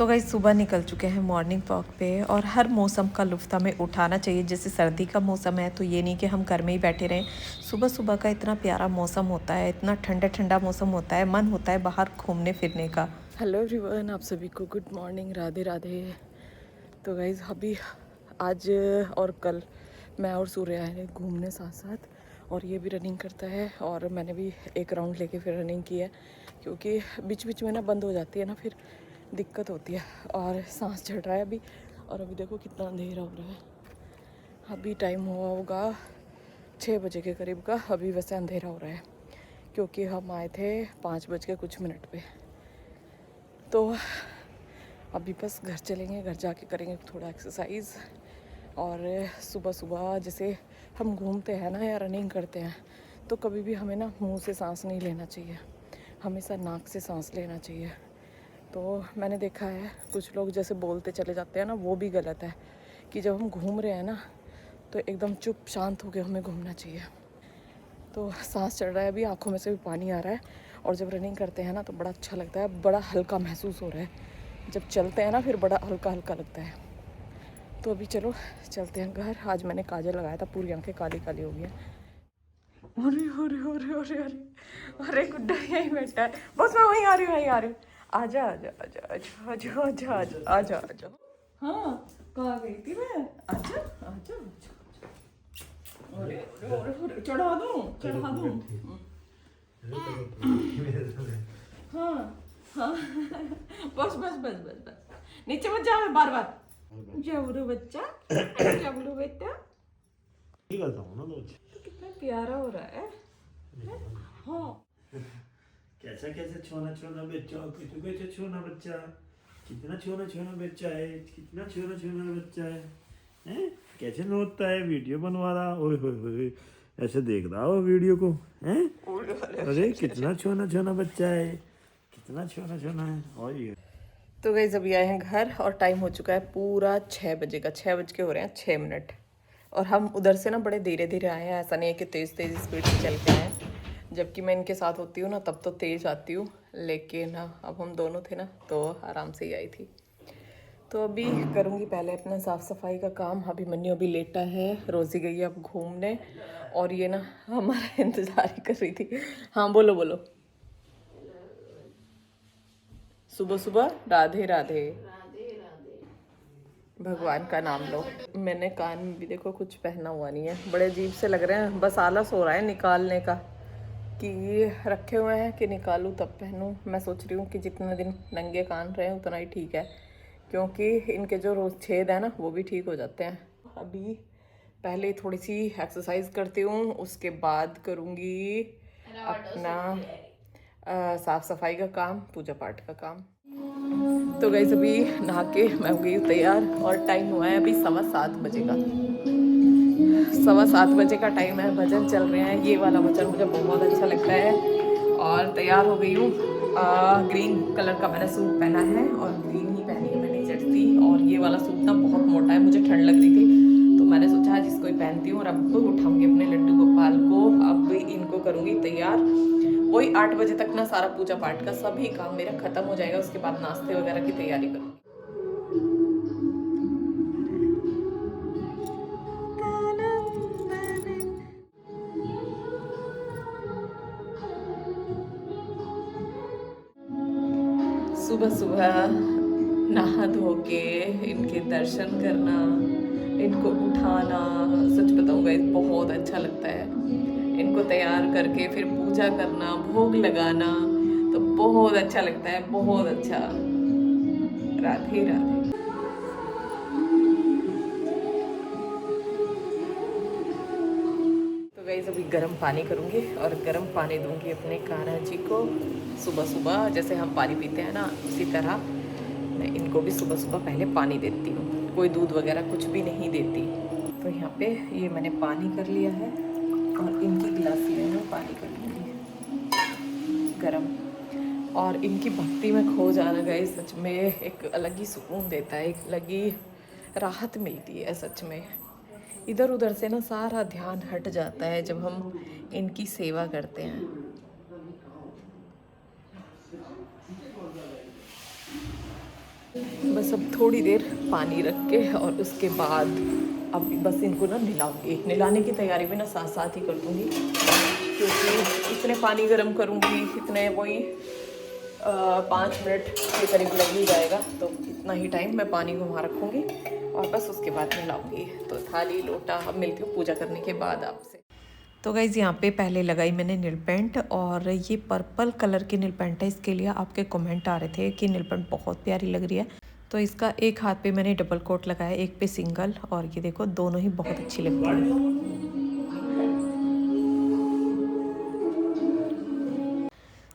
तो गाइस सुबह निकल चुके हैं मॉर्निंग वॉक पे और हर मौसम का लुत्फ़ हमें उठाना चाहिए। जैसे सर्दी का मौसम है तो ये नहीं कि हम घर में ही बैठे रहें। सुबह सुबह का इतना प्यारा मौसम होता है, इतना ठंडा ठंडा मौसम होता है, मन होता है बाहर घूमने फिरने का। हेलो एवरीवन, आप सभी को गुड मॉर्निंग, राधे राधे। तो गाइस अभी आज और कल मैं और सूर्या है घूमने साथ साथ, और ये भी रनिंग करता है और मैंने भी एक राउंड लेके फिर रनिंग की है, क्योंकि बीच बीच में ना बंद हो जाती है ना, फिर दिक्कत होती है और सांस चढ़ रहा है अभी। और अभी देखो कितना अंधेरा हो रहा है, अभी टाइम हुआ होगा 6 बजे के करीब का। अभी वैसे अंधेरा हो रहा है क्योंकि हम आए थे 5 बज के कुछ मिनट पे। तो अभी बस घर चलेंगे, घर जाके करेंगे थोड़ा एक्सरसाइज। और सुबह सुबह जैसे हम घूमते हैं ना या रनिंग करते हैं तो कभी भी हमें ना मुंह से सांस नहीं लेना चाहिए, हमेशा नाक से सांस लेना चाहिए। तो मैंने देखा है कुछ लोग जैसे बोलते चले जाते हैं ना, वो भी गलत है। कि जब हम घूम रहे हैं ना तो एकदम चुप शांत होकर हमें घूमना चाहिए। तो सांस चढ़ रहा है, अभी आँखों में से भी पानी आ रहा है। और जब रनिंग करते हैं ना तो बड़ा अच्छा लगता है, बड़ा हल्का महसूस हो रहा है। जब चलते हैं ना फिर बड़ा हल्का हल्का लगता है। तो अभी चलो चलते हैं घर। आज मैंने काजल लगाया था, पूरी आंखें काली काली हो गई हैं। अरे अरे अरे अरे अरे अरे गुड्डा यहीं बैठा है, बस मैं वहीं आ रही हूँ, वहीं आ रही हूँ। आजा आजा आजा आजा आजा आजा आजा आजा आजा। हाँ कहाँ गई थी मैं? आजा आजा आजा। अरे अरे अरे अरे चढ़ा दूँ चढ़ा दूँ। हाँ हाँ बस बस बस बस बस, नीचे मत जाओ बार बार। जबरू बच्चा, जबरू बेटा, ठीक है ना तो कितना प्यारा हो रहा है। हाँ कैसा कैसा छोना छोना बच्चा, कितना कैसा छोना बच्चा, कितना छोना छोना बच्चा है, कितना छोना छोना बच्चा है, हैं? कैसे नोचता है, वीडियो बनवा रहा, ओए होए होए, ऐसे देख रहा हो वीडियो को, हैं? अरे कितना छोना छोना बच्चा है, कितना छोना छोना है। और ये तो गाइस अभी आए हैं घर और टाइम हो चुका है पूरा 6 बजे का, 6 बज के हो रहे हैं 6 मिनट। और हम उधर से ना बड़े धीरे धीरे आए हैं, ऐसा नहीं है कि तेज़ तेज़ स्पीड से चल के आए हैं। जबकि मैं इनके साथ होती हूँ ना तब तो तेज़ आती हूँ, लेकिन अब हम दोनों थे ना तो आराम से ही आई थी। तो अभी करूँगी पहले अपना साफ़ सफाई का काम। अभी मन्नू अभी लेटा है, रोज़ी गई है अब घूमने, और ये ना हमारा इंतज़ार ही कर रही थी। हाँ बोलो बोलो। सुबह सुबह राधे राधे, भगवान का नाम लो। मैंने कान में भी देखो कुछ पहना हुआ नहीं है, बड़े अजीब से लग रहे हैं, बस आलस हो रहा है निकालने का कि ये रखे हुए हैं कि निकालूं तब पहनूं। मैं सोच रही हूँ कि जितने दिन नंगे कान रहे उतना ही ठीक है, क्योंकि इनके जो रोज छेद है ना वो भी ठीक हो जाते हैं। अभी पहले थोड़ी सी एक्सरसाइज करती हूँ, उसके बाद करूँगी अपना साफ सफाई का काम, पूजा पाठ का काम। तो गाइस अभी नहा के मैं हो गई हूँ तैयार और टाइम हुआ है अभी 7:15 बजे का। 7:15 बजे का टाइम है, भजन चल रहे हैं, ये वाला भजन मुझे बहुत अच्छा लगता है। और तैयार हो गई हूँ। ग्रीन कलर का मैंने सूट पहना है और ग्रीन ही पहनी है मैंने जर्सी। और ये वाला सूट ना बहुत मोटा है, मुझे ठंड लग रही थी तो मैंने सोचा आज इसको ही पहनती हूँ। और अब उठाऊंगी अपने लड्डू गोपाल को, अब इनको करूँगी तैयार। वही 8 बजे तक ना सारा पूजा पाठ का सभी काम मेरा खत्म हो जाएगा, उसके बाद नाश्ते वगैरह की तैयारी करूँगी। सुबह सुबह नहा धो के इनके दर्शन करना, इनको उठाना, सच बताऊँ गाइस बहुत अच्छा लगता है। इनको तैयार करके फिर पूजा करना, भोग लगाना, तो बहुत अच्छा लगता है, बहुत अच्छा। राधे राधे। तो गाइस अभी गर्म पानी करूँगी और गर्म पानी दूंगी अपने कान्हा जी को। सुबह सुबह जैसे हम पानी पीते हैं ना उसी तरह मैं इनको भी सुबह सुबह पहले पानी देती हूँ, कोई दूध वगैरह कुछ भी नहीं देती। तो यहाँ पे ये मैंने पानी कर लिया है और इनकी गिलासी में मैं पानी कर लूँगी गरम। और इनकी भक्ति में खो जाना गाइस सच में एक अलग ही सुकून देता है, एक अलग ही राहत मिलती है सच में। इधर उधर से ना सारा ध्यान हट जाता है जब हम इनकी सेवा करते हैं। बस अब थोड़ी देर पानी रख के और उसके बाद अब बस इनको ना नहलाऊंगी। नहलाने की तैयारी भी ना साथ साथ ही कर दूँगी, क्योंकि इतने पानी गर्म करूँगी इतने वही 5 मिनट के करीब लग ही जाएगा। तो इतना ही टाइम मैं पानी को वहाँ रखूँगी और बस उसके बाद नहलाऊँगी। तो थाली लोटा अब मिलती हूँ पूजा करने के बाद आपसे। तो गाइज़ यहाँ पे पहले लगाई मैंने नील पेंट, और ये पर्पल कलर की नील पेंट है। इसके लिए आपके कमेंट आ रहे थे कि नील पेंट बहुत प्यारी लग रही है, तो इसका एक हाथ पे मैंने डबल कोट लगाया, एक पे सिंगल, और ये देखो दोनों ही बहुत अच्छी लगती है।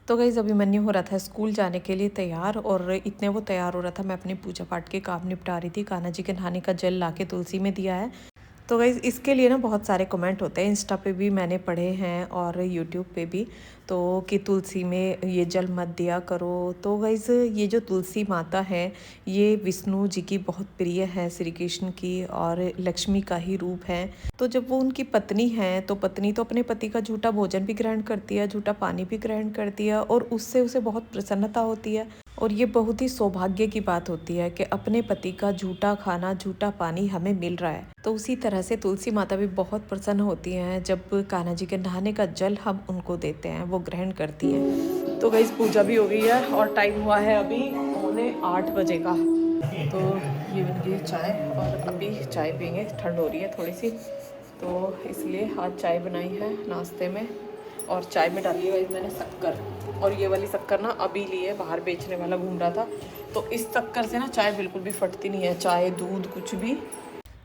तो गाइज़ अभी मन्नू हो रहा था स्कूल जाने के लिए तैयार, और इतने वो तैयार हो रहा था मैं अपनी पूजा पाठ के काम निपटा रही थी। कान्हा जी के नहाने का जल लाके तुलसी में दिया है। तो गाइज़ इसके लिए ना बहुत सारे कमेंट होते हैं, इंस्टा पे भी मैंने पढ़े हैं और यूट्यूब पे भी, तो कि तुलसी में ये जल मत दिया करो। तो गाइज़ ये जो तुलसी माता है ये विष्णु जी की बहुत प्रिय है, श्री कृष्ण की, और लक्ष्मी का ही रूप है। तो जब वो उनकी पत्नी है तो पत्नी तो अपने पति का झूठा भोजन भी ग्रहण करती है, झूठा पानी भी ग्रहण करती है, और उससे उसे बहुत प्रसन्नता होती है। और ये बहुत ही सौभाग्य की बात होती है कि अपने पति का झूठा खाना, झूठा पानी हमें मिल रहा है। तो उसी तरह से तुलसी माता भी बहुत प्रसन्न होती हैं जब कान्हा जी के नहाने का जल हम उनको देते हैं, वो ग्रहण करती हैं। तो गाइस पूजा भी हो गई है और टाइम हुआ है अभी 8:45 बजे का। तो ये बन गई चाय, और अभी चाय पियेंगे, ठंड हो रही है थोड़ी सी, तो इसलिए आज चाय बनाई है नाश्ते में। और चाय में डाली है मैंने शक्कर, और ये वाली शक्कर ना अभी ली है, बाहर बेचने वाला घूम रहा था, तो इस शक्कर से ना चाय बिल्कुल भी फटती नहीं है, चाय दूध कुछ भी।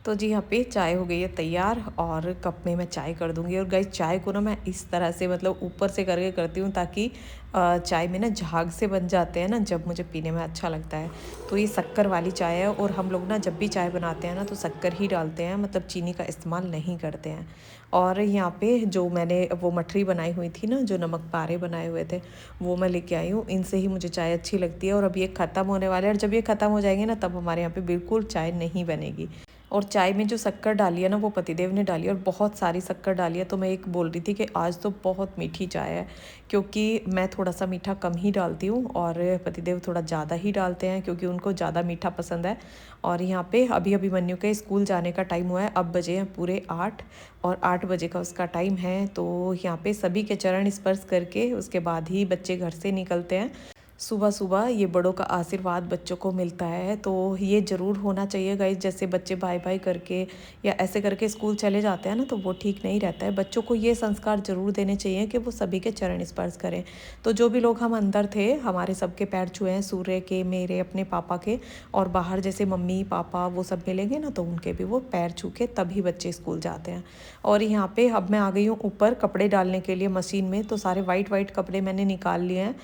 तो जी यहाँ पे चाय हो गई है तैयार, और कप में मैं चाय कर दूँगी। और गाइस चाय को ना मैं इस तरह से मतलब ऊपर से करके करती हूँ, ताकि चाय में ना झाग से बन जाते हैं ना, जब मुझे पीने में अच्छा लगता है। तो ये शक्कर वाली चाय है, और हम लोग ना जब भी चाय बनाते हैं ना तो शक्कर ही डालते हैं, मतलब चीनी का इस्तेमाल नहीं करते हैं। और यहाँ पे जो मैंने वो मठरी बनाई हुई थी ना, जो नमक पारे बनाए हुए थे, वो मैं लेके आई हूँ। इनसे ही मुझे चाय अच्छी लगती है। और अब ये ख़त्म होने वाले हैं, और जब ये ख़त्म हो जाएंगे ना तब हमारे यहाँ पे बिल्कुल चाय नहीं बनेगी। और चाय में जो शक्कर डाली है ना वो पतिदेव ने डाली है, और बहुत सारी शक्कर डाली है। तो मैं एक बोल रही थी कि आज तो बहुत मीठी चाय है, क्योंकि मैं थोड़ा सा मीठा कम ही डालती हूँ और पतिदेव थोड़ा ज़्यादा ही डालते हैं, क्योंकि उनको ज़्यादा मीठा पसंद है। और यहाँ पे अभी अभी मन्नू के स्कूल जाने का टाइम हुआ है, अब बजे हैं पूरे 8, और 8 बजे का उसका टाइम है। तो यहाँ पे सभी के चरण स्पर्श करके उसके बाद ही बच्चे घर से निकलते हैं। सुबह सुबह ये बड़ों का आशीर्वाद बच्चों को मिलता है, तो ये ज़रूर होना चाहिए गाइस। जैसे बच्चे बाय बाय करके या ऐसे करके स्कूल चले जाते हैं ना, तो वो ठीक नहीं रहता है। बच्चों को ये संस्कार ज़रूर देने चाहिए कि वो सभी के चरण स्पर्श करें। तो जो भी लोग हम अंदर थे, हमारे सबके पैर छुए हैं, सूर्य के, मेरे, अपने पापा के, और बाहर जैसे मम्मी पापा वो सब मिलेंगे ना, तो उनके भी वो पैर छू के तभी बच्चे स्कूल जाते हैं। और यहाँ पे अब मैं आ गई हूँ ऊपर कपड़े डालने के लिए मशीन में। तो सारे वाइट वाइट कपड़े मैंने निकाल लिए हैं,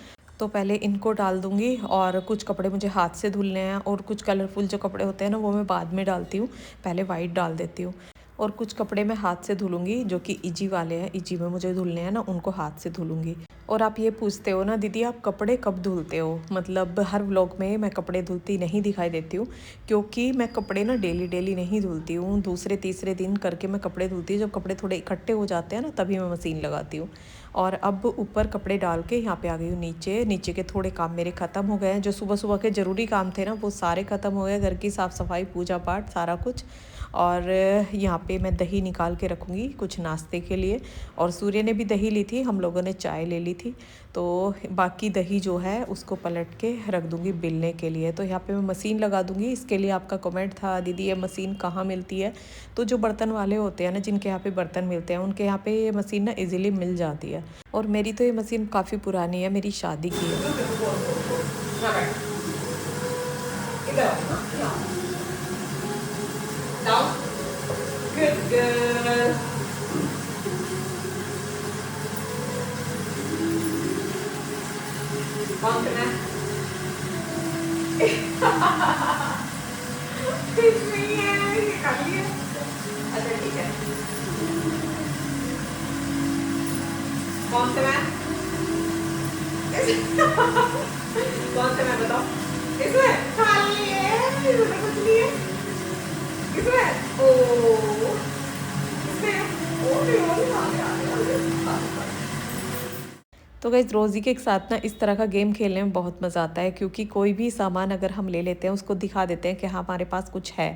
तो पहले इनको डाल दूँगी। और कुछ कपड़े मुझे हाथ से धुलने हैं, और कुछ कलरफुल जो कपड़े होते हैं ना वो मैं बाद में डालती हूँ, पहले वाइट डाल देती हूँ। और कुछ कपड़े मैं हाथ से धुलूँगी जो कि इजी वाले हैं, इजी में मुझे धुलने हैं ना, उनको हाथ से धुलूँगी। और आप ये पूछते हो ना दीदी आप कपड़े कब धुलते हो, मतलब हर व्लॉग में मैं कपड़े धुलती नहीं दिखाई देती हूँ, क्योंकि मैं कपड़े ना डेली डेली नहीं धुलती हूँ, दूसरे तीसरे दिन करके मैं कपड़े धुलती हूँ। जब कपड़े थोड़े इकट्ठे हो जाते हैं ना तभी मैं मशीन लगाती हूँ। और अब ऊपर कपड़े डाल के यहाँ पे आ गई हूँ नीचे। नीचे के थोड़े काम मेरे ख़त्म हो गए हैं, जो सुबह सुबह के ज़रूरी काम थे ना वो सारे ख़त्म हो गए, घर की साफ़ सफाई, पूजा पाठ, सारा कुछ। और यहाँ पे मैं दही निकाल के रखूँगी कुछ नाश्ते के लिए। और सूर्य ने भी दही ली थी, हम लोगों ने चाय ले ली थी, तो बाकी दही जो है उसको पलट के रख दूँगी बिलने के लिए। तो यहाँ पे मैं मशीन लगा दूँगी। इसके लिए आपका कमेंट था दीदी ये मशीन कहाँ मिलती है, तो जो बर्तन वाले होते हैं ना, जिनके यहाँ पे बर्तन मिलते हैं, उनके यहाँ पे ये मशीन ना इजीली मिल जाती है। और मेरी तो ये मशीन काफ़ी पुरानी है, मेरी शादी की है। Good girl. कौन करना है? कुछ नहीं है, ये खाली है। अच्छा ठीक है। कौन से मैं? कौन से मैं बताओ? इसमें खाली है, इसमें कुछ नहीं है। इसमें ओ इसमें ओ तो गाइस रोज़ी के साथ ना इस तरह का गेम खेलने में बहुत मज़ा आता है, क्योंकि कोई भी सामान अगर हम ले लेते हैं उसको दिखा देते हैं कि हाँ हमारे पास कुछ है।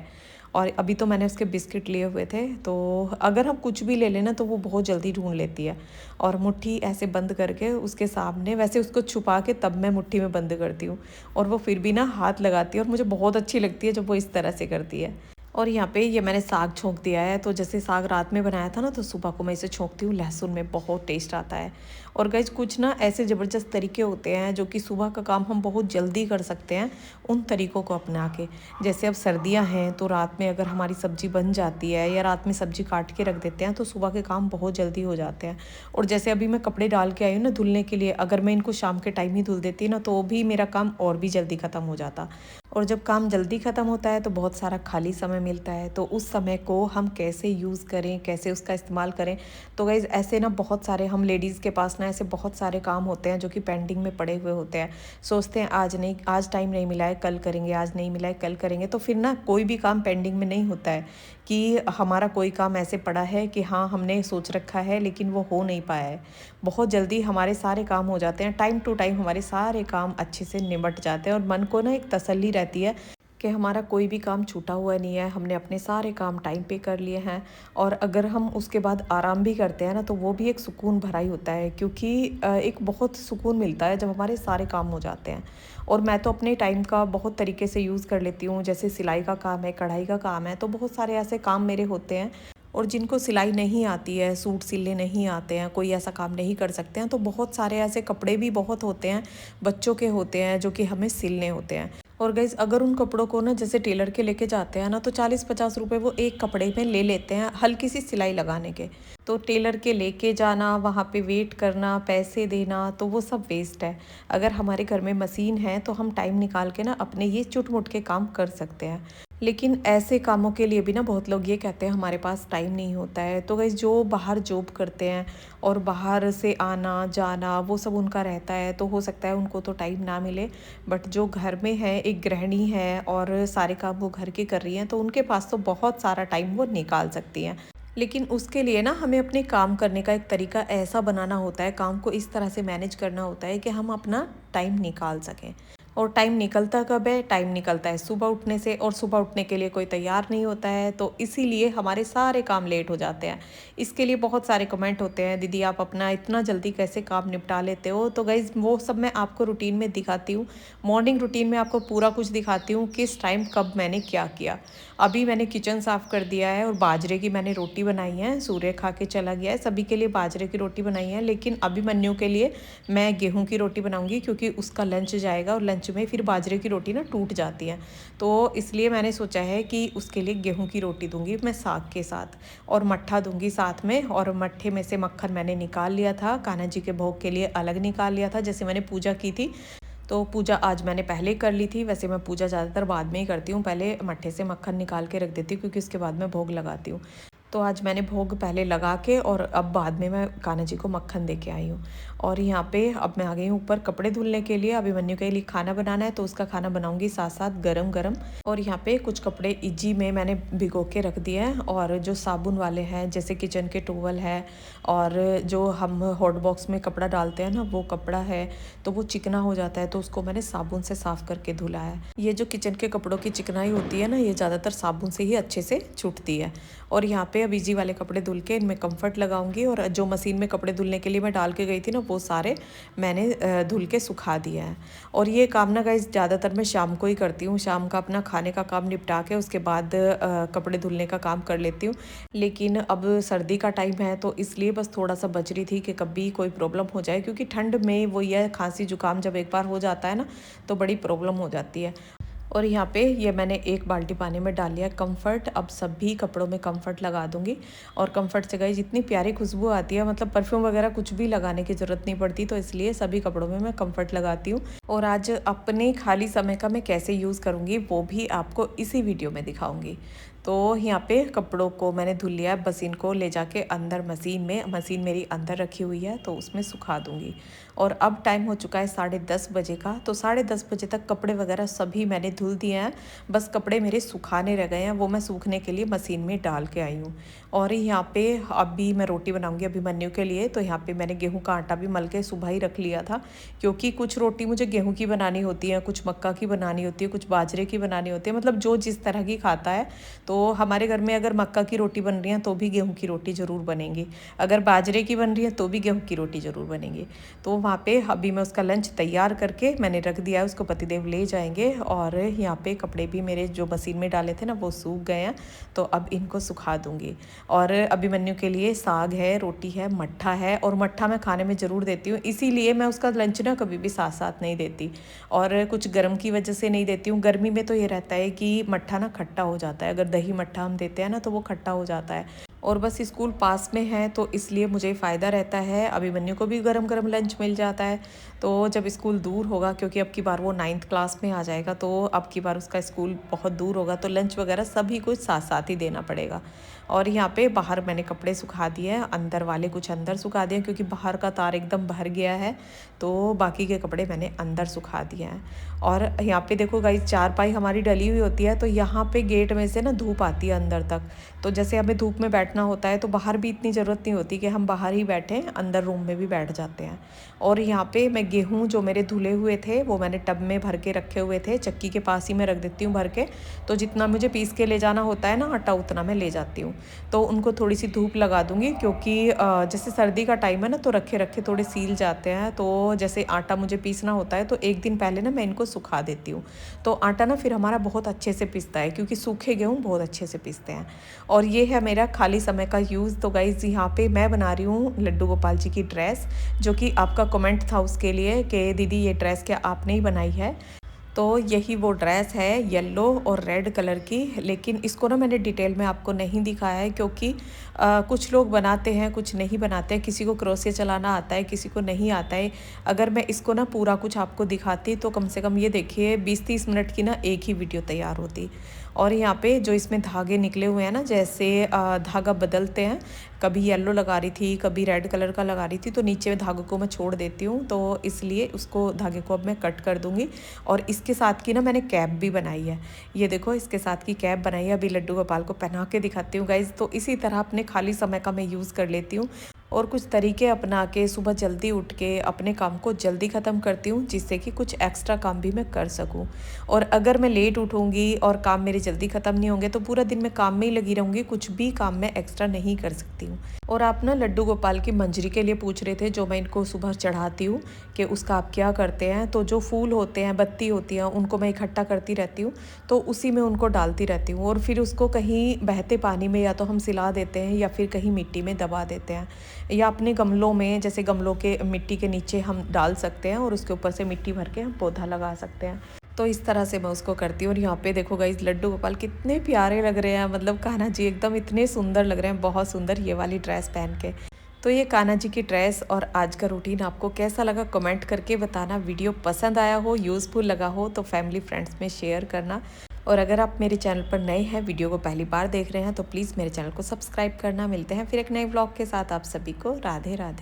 और अभी तो मैंने उसके बिस्किट लिए हुए थे, तो अगर हम कुछ भी ले लेना तो वो बहुत जल्दी ढूंढ लेती है। और मुट्ठी ऐसे बंद करके उसके सामने, वैसे उसको छुपा के तब मैं मुट्ठी में बंद करती हूँ, और वो फिर भी ना हाथ लगाती है और मुझे बहुत अच्छी लगती है जब वो इस तरह से करती है। और यहाँ पे ये मैंने साग छोंक दिया है, तो जैसे साग रात में बनाया था ना, तो सुबह को मैं इसे छोंकती हूँ लहसुन में, बहुत टेस्ट आता है। और गाइज कुछ ना ऐसे ज़बरदस्त तरीके होते हैं जो कि सुबह का काम हम बहुत जल्दी कर सकते हैं, उन तरीक़ों को अपना के। जैसे अब सर्दियाँ हैं तो रात में अगर हमारी सब्ज़ी बन जाती है या रात में सब्ज़ी काट के रख देते हैं तो सुबह के काम बहुत जल्दी हो जाते हैं। और जैसे अभी मैं कपड़े डाल के आई हूँ ना धुलने के लिए, अगर मैं इनको शाम के टाइम ही धुल देती ना तो भी मेरा काम और भी जल्दी ख़त्म हो जाता। और जब काम जल्दी ख़त्म होता है तो बहुत सारा खाली समय मिलता है, तो उस समय को हम कैसे यूज़ करें, कैसे उसका इस्तेमाल करें। तो गाइज़ ऐसे ना बहुत सारे हम लेडीज़ के पास ना ऐसे बहुत सारे काम होते हैं जो कि पेंडिंग में पड़े हुए होते हैं। सोचते हैं आज नहीं, आज टाइम नहीं मिला है कल करेंगे, आज नहीं मिला है कल करेंगे, तो फिर ना कोई भी काम पेंडिंग में नहीं होता है कि हमारा कोई काम ऐसे पड़ा है कि हाँ हमने सोच रखा है लेकिन वो हो नहीं पाया है। बहुत जल्दी हमारे सारे काम हो जाते हैं, टाइम टू टाइम हमारे सारे काम अच्छे से निपट जाते हैं, और मन को ना एक तसल्ली रहती है कि हमारा कोई भी काम छूटा हुआ नहीं है, हमने अपने सारे काम टाइम पे कर लिए हैं। और अगर हम उसके बाद आराम भी करते हैं ना तो वो भी एक सुकून भरा ही होता है, क्योंकि एक बहुत सुकून मिलता है जब हमारे सारे काम हो जाते हैं। और मैं तो अपने टाइम का बहुत तरीके से यूज़ कर लेती हूँ, जैसे सिलाई का काम है, कढ़ाई का काम है, तो बहुत सारे ऐसे काम मेरे होते हैं। और जिनको सिलाई नहीं आती है, सूट सिलने नहीं आते हैं, कोई ऐसा काम नहीं कर सकते हैं, तो बहुत सारे ऐसे कपड़े भी बहुत होते हैं बच्चों के होते हैं जो कि हमें सिलने होते हैं। और गाइज़ अगर उन कपड़ों को ना जैसे टेलर के लेके जाते हैं ना तो 40-50 रुपए वो एक कपड़े में ले लेते हैं हल्की सी सिलाई लगाने के। तो टेलर के लेके जाना, वहाँ पे वेट करना, पैसे देना, तो वो सब वेस्ट है। अगर हमारे घर में मशीन है तो हम टाइम निकाल के ना अपने ये चुट-मुट के काम कर सकते हैं। लेकिन ऐसे कामों के लिए भी ना बहुत लोग ये कहते हैं हमारे पास टाइम नहीं होता है। तो गाइस जो बाहर जॉब करते हैं और बाहर से आना जाना वो सब उनका रहता है, तो हो सकता है उनको तो टाइम ना मिले। बट जो घर में है, एक गृहिणी है और सारे काम वो घर के कर रही हैं, तो उनके पास तो बहुत सारा टाइम वो निकाल सकती हैं। लेकिन उसके लिए ना हमें अपने काम करने का एक तरीका ऐसा बनाना होता है, काम को इस तरह से मैनेज करना होता है कि हम अपना टाइम निकाल सकें। और टाइम निकलता कब है? टाइम निकलता है सुबह उठने से, और सुबह उठने के लिए कोई तैयार नहीं होता है, तो इसीलिए हमारे सारे काम लेट हो जाते हैं। इसके लिए बहुत सारे कमेंट होते हैं, दीदी आप अपना इतना जल्दी कैसे काम निपटा लेते हो? तो गाइज़ वो सब मैं आपको रूटीन में दिखाती हूँ। मॉर्निंग रूटीन में आपको पूरा कुछ दिखाती हूँ, किस टाइम कब मैंने क्या किया। अभी मैंने किचन साफ़ कर दिया है और बाजरे की मैंने रोटी बनाई है, सूर्य खा के चला गया है, सभी के लिए बाजरे की रोटी बनाई है, लेकिन अभिमन्यु के लिए मैं गेहूं की रोटी बनाऊंगी, क्योंकि उसका लंच जाएगा और लंच में फिर बाजरे की रोटी ना टूट जाती है। तो इसलिए मैंने सोचा है कि उसके लिए गेहूं की रोटी दूंगी मैं साग के साथ, और मट्ठा दूंगी साथ में। और मट्ठे में से मक्खन मैंने निकाल लिया था, कान्हा जी के भोग के लिए अलग निकाल लिया था, जैसे मैंने पूजा की थी। तो पूजा आज मैंने पहले कर ली थी, वैसे मैं पूजा ज़्यादातर बाद में ही करती हूँ, पहले मट्ठे से मक्खन निकाल के रख देती हूँ क्योंकि उसके बाद मैं भोग लगाती हूँ। तो आज मैंने भोग पहले लगा के और अब बाद में मैं कान्हा जी को मक्खन दे के आई हूँ। और यहाँ पे अब मैं आ गई हूँ ऊपर कपड़े धुलने के लिए। अभिमन्यु के लिए खाना बनाना है तो उसका खाना बनाऊंगी साथ साथ गरम गरम। और यहाँ पे कुछ कपड़े इजी में मैंने भिगो के रख दिए हैं, और जो साबुन वाले हैं जैसे किचन के टॉवल है, और जो हम हॉट बॉक्स में कपड़ा डालते हैं ना वो कपड़ा है, तो वो चिकना हो जाता है तो उसको मैंने साबुन से साफ़ करके धुला है। ये जो किचन के कपड़ों की चिकनाई होती है ना, ये ज़्यादातर साबुन से ही अच्छे से छूटती है। और यहाँ पे अब इजी वाले कपड़े धुल के इनमें कंफर्ट लगाऊंगी, और जो मशीन में कपड़े धुलने के लिए मैं डाल के गई थी ना वो सारे मैंने धुल के सुखा दिया है। और ये काम ना गाइस ज़्यादातर मैं शाम को ही करती हूँ, शाम का अपना खाने का काम निपटा के उसके बाद कपड़े धुलने का काम कर लेती हूँ। लेकिन अब सर्दी का टाइम है तो इसलिए बस थोड़ा सा बच रही थी कि कभी कोई प्रॉब्लम हो जाए, क्योंकि ठंड में वो यह खांसी जुकाम जब एक बार हो जाता है ना तो बड़ी प्रॉब्लम हो जाती है। और यहाँ पे ये मैंने एक बाल्टी पानी में डाल लिया कंफर्ट। अब सभी कपड़ों में कंफर्ट लगा दूंगी, और कंफर्ट से गई जितनी प्यारी खुशबू आती है, मतलब परफ्यूम वगैरह कुछ भी लगाने की ज़रूरत नहीं पड़ती, तो इसलिए सभी कपड़ों में मैं कंफर्ट लगाती हूँ। और आज अपने खाली समय का मैं कैसे यूज़ करूँगी वो भी आपको इसी वीडियो में दिखाऊँगी। तो यहाँ पे कपड़ों को मैंने धुल लिया, मशीन को ले जाके अंदर मशीन में, मशीन मेरी अंदर रखी हुई है तो उसमें सुखा दूँगी। और अब टाइम हो चुका है 10:30 बजे का, तो 10:30 बजे तक कपड़े वगैरह सभी मैंने धुल दिए हैं, बस कपड़े मेरे सुखाने रह गए हैं, वो मैं सूखने के लिए मशीन में डाल के आई हूँ। और यहाँ पे अभी मैं रोटी बनाऊंगी अभिमन्यु के लिए। तो यहाँ पे मैंने गेहूं का आटा भी मल के सुबह ही रख लिया था, क्योंकि कुछ रोटी मुझे गेहूं की बनानी होती है, कुछ मक्का की बनानी होती है, कुछ बाजरे की बनानी होती है, मतलब जो जिस तरह की खाता है। तो हमारे घर में अगर मक्का की रोटी बन रही है तो भी गेहूँ की रोटी ज़रूर बनेगी, अगर बाजरे की बन रही है तो भी गेहूँ की रोटी ज़रूर बनेगी। तो वहाँ पे अभी मैं उसका लंच तैयार करके मैंने रख दिया है, उसको पतिदेव ले जाएंगे। और यहाँ पे कपड़े भी मेरे जो मशीन में डाले थे ना वो सूख गए हैं, तो अब इनको सुखा दूँगी। और अभिमन्यु के लिए साग है, रोटी है, मट्ठा है, और मट्ठा मैं खाने में ज़रूर देती हूँ, इसीलिए मैं उसका लंच ना कभी भी साथ साथ नहीं देती। और कुछ गर्म की वजह से नहीं देती हूँ। गर्मी में तो ये रहता है कि मट्ठा ना खट्टा हो जाता है, अगर दही मट्ठा हम देते हैं ना तो वो खट्टा हो जाता है। और बस स्कूल पास में है तो इसलिए मुझे फ़ायदा रहता है, अभिमन्यु को भी गरम गरम लंच मिल जाता है। तो जब स्कूल दूर होगा, क्योंकि अब की बार वो 9th क्लास में आ जाएगा, तो अब की बार उसका स्कूल बहुत दूर होगा, तो लंच वगैरह सभी कुछ साथ साथ ही देना पड़ेगा। और यहाँ पे बाहर मैंने कपड़े सुखा दिए हैं, अंदर वाले कुछ अंदर सुखा दिए, क्योंकि बाहर का तार एकदम भर गया है, तो बाकी के कपड़े मैंने अंदर सुखा दिए हैं। और यहाँ पे देखो गाइस, चारपाई हमारी डली हुई होती है, तो यहाँ पे गेट में से ना धूप आती है अंदर तक। तो जैसे हमें धूप में बैठना होता है तो बाहर भी इतनी ज़रूरत नहीं होती कि हम बाहर ही बैठें, अंदर रूम में भी बैठ जाते हैं। और यहाँ पे मैं गेहूँ जो मेरे धुले हुए थे वो मैंने टब में भर के रखे हुए थे, चक्की के पास ही मैं रख देती हूँ भर के। तो जितना मुझे पीस के ले जाना होता है ना आटा, उतना मैं ले जाती हूँ। तो उनको थोड़ी सी धूप लगा दूँगी, क्योंकि जैसे सर्दी का टाइम है ना, तो रखे रखे थोड़े सील जाते हैं। तो जैसे आटा मुझे पीसना होता है तो एक दिन पहले ना मैं इनको सुखा देती हूँ, तो आटा ना फिर हमारा बहुत अच्छे से पिसता है, क्योंकि सूखे गेहूँ बहुत अच्छे से पिसते हैं। और ये है मेरा खाली समय का यूज़। तो गाइज़ यहाँ पे मैं बना रही हूँ लड्डू गोपाल जी की ड्रेस, जो कि आपका कमेंट था उसके लिए कि दीदी ये ड्रेस क्या आपने ही बनाई है। तो यही वो ड्रेस है, येलो और रेड कलर की। लेकिन इसको ना मैंने डिटेल में आपको नहीं दिखाया है, क्योंकि कुछ लोग बनाते हैं, कुछ नहीं बनाते हैं, किसी को क्रोशिया चलाना आता है, किसी को नहीं आता है। अगर मैं इसको ना पूरा कुछ आपको दिखाती तो कम से कम ये देखिए 20-30 मिनट की ना एक ही वीडियो तैयार होती। और यहाँ पे जो इसमें धागे निकले हुए हैं ना, जैसे धागा बदलते हैं, कभी येलो लगा रही थी, कभी रेड कलर का लगा रही थी, तो नीचे धागों को मैं छोड़ देती हूँ, तो इसलिए उसको धागे को अब मैं कट कर दूँगी। और इसके साथ की ना मैंने कैप भी बनाई है, ये देखो इसके साथ की कैप बनाई है, अभी लड्डू गोपाल को पहना के दिखाती हूँ गाइज़। तो इसी तरह अपने खाली समय का मैं यूज़ कर लेती हूँ, और कुछ तरीके अपना के सुबह जल्दी उठ के अपने काम को जल्दी ख़त्म करती हूँ, जिससे कि कुछ एक्स्ट्रा काम भी मैं कर सकूँ। और अगर मैं लेट उठूँगी और काम मेरे जल्दी ख़त्म नहीं होंगे तो पूरा दिन मैं काम में ही लगी रहूँगी, कुछ भी काम मैं एक्स्ट्रा नहीं कर सकती हूँ। और आप ना लड्डू गोपाल की मंजरी के लिए पूछ रहे थे, जो मैं इनको सुबह चढ़ाती हूँ, कि उसका आप क्या करते हैं। तो जो फूल होते हैं, बत्ती होती हैं, उनको मैं इकट्ठा करती रहती हूँ, तो उसी में उनको डालती रहती हूँ। और फिर उसको कहीं बहते पानी में या तो हम सिला देते हैं, या फिर कहीं मिट्टी में दबा देते हैं, या अपने गमलों में, जैसे गमलों के मिट्टी के नीचे हम डाल सकते हैं, और उसके ऊपर से मिट्टी भर के हम पौधा लगा सकते हैं। तो इस तरह से मैं उसको करती हूँ। और यहाँ पे देखो गाइस, लड्डू गोपाल कितने प्यारे लग रहे हैं, मतलब कान्हा जी एकदम इतने सुंदर लग रहे हैं, बहुत सुंदर ये वाली ड्रेस पहन के। तो ये कान्हा जी की ड्रेस और आज का रूटीन आपको कैसा लगा कमेंट करके बताना। वीडियो पसंद आया हो, यूज़फुल लगा हो तो फैमिली फ्रेंड्स में शेयर करना। और अगर आप मेरे चैनल पर नए हैं, वीडियो को पहली बार देख रहे हैं, तो प्लीज़ मेरे चैनल को सब्सक्राइब करना। मिलते हैं फिर एक नए ब्लॉग के साथ, आप सभी को राधे राधे।